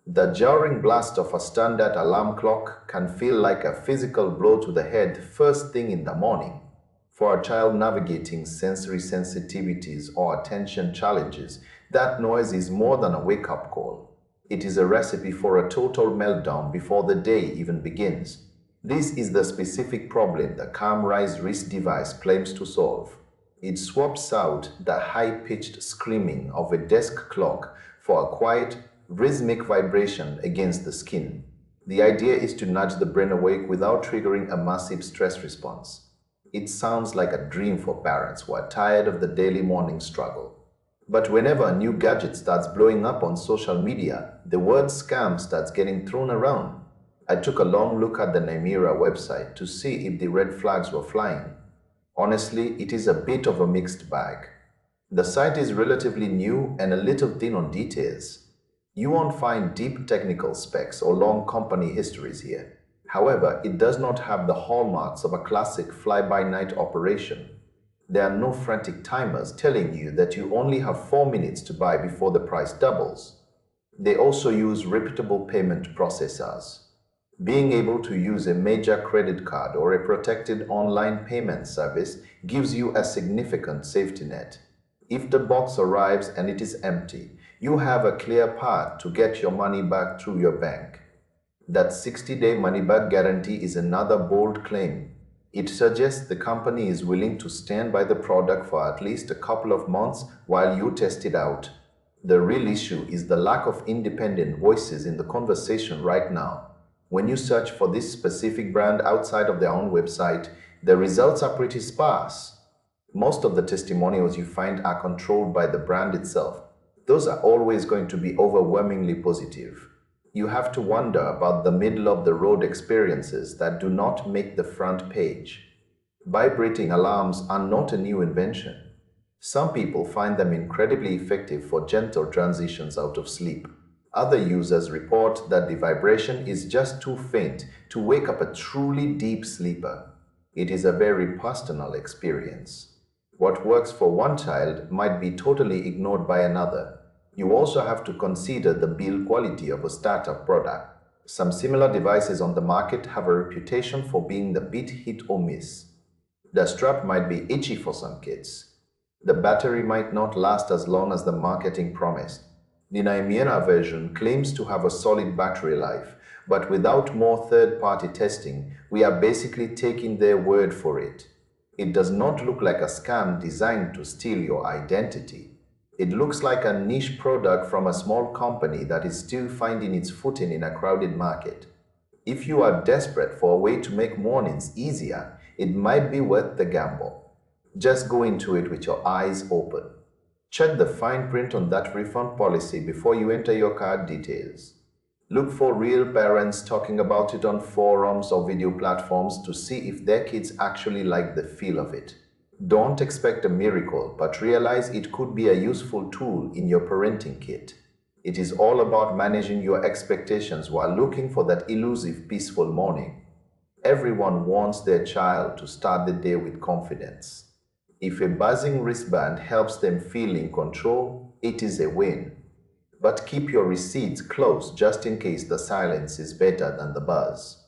The jarring blast of a standard alarm clock can feel like a physical blow to the head first thing in the morning. For a child navigating sensory sensitivities or attention challenges, that noise is more than a wake-up call. It is a recipe for a total meltdown before the day even begins. This is the specific problem the CalmRise wrist device claims to solve. It swaps out the high-pitched screaming of a desk clock for a quiet, rhythmic vibration against the skin. The idea is to nudge the brain awake without triggering a massive stress response. It sounds like a dream for parents who are tired of the daily morning struggle. But whenever a new gadget starts blowing up on social media, the word scam starts getting thrown around. I took a long look at the Nymera website to see if the red flags were flying. Honestly, it is a bit of a mixed bag. The site is relatively new and a little thin on details. You won't find deep technical specs or long company histories here. However, it does not have the hallmarks of a classic fly-by-night operation. There are no frantic timers telling you that you only have 4 minutes to buy before the price doubles. They also use reputable payment processors. Being able to use a major credit card or a protected online payment service gives you a significant safety net. If the box arrives and it is empty, you have a clear path to get your money back through your bank. That 60-day money-back guarantee is another bold claim. It suggests the company is willing to stand by the product for at least a couple of months while you test it out. The real issue is the lack of independent voices in the conversation right now. When you search for this specific brand outside of their own website, the results are pretty sparse. Most of the testimonials you find are controlled by the brand itself. Those are always going to be overwhelmingly positive. You have to wonder about the middle-of-the-road experiences that do not make the front page. Vibrating alarms are not a new invention. Some people find them incredibly effective for gentle transitions out of sleep. Other users report that the vibration is just too faint to wake up a truly deep sleeper. It is a very personal experience. What works for one child might be totally ignored by another. You also have to consider the build quality of a startup product. Some similar devices on the market have a reputation for being the bit hit or miss. The strap might be itchy for some kids. The battery might not last as long as the marketing promised. The Nymera version claims to have a solid battery life, but without more third-party testing, we are basically taking their word for it. It does not look like a scam designed to steal your identity. It looks like a niche product from a small company that is still finding its footing in a crowded market. If you are desperate for a way to make mornings easier, it might be worth the gamble. Just go into it with your eyes open. Check the fine print on that refund policy before you enter your card details. Look for real parents talking about it on forums or video platforms to see if their kids actually like the feel of it. Don't expect a miracle, but realize it could be a useful tool in your parenting kit. It is all about managing your expectations while looking for that elusive, peaceful morning. Everyone wants their child to start the day with confidence. If a buzzing wristband helps them feel in control, it is a win. But keep your receipts close just in case the silence is better than the buzz.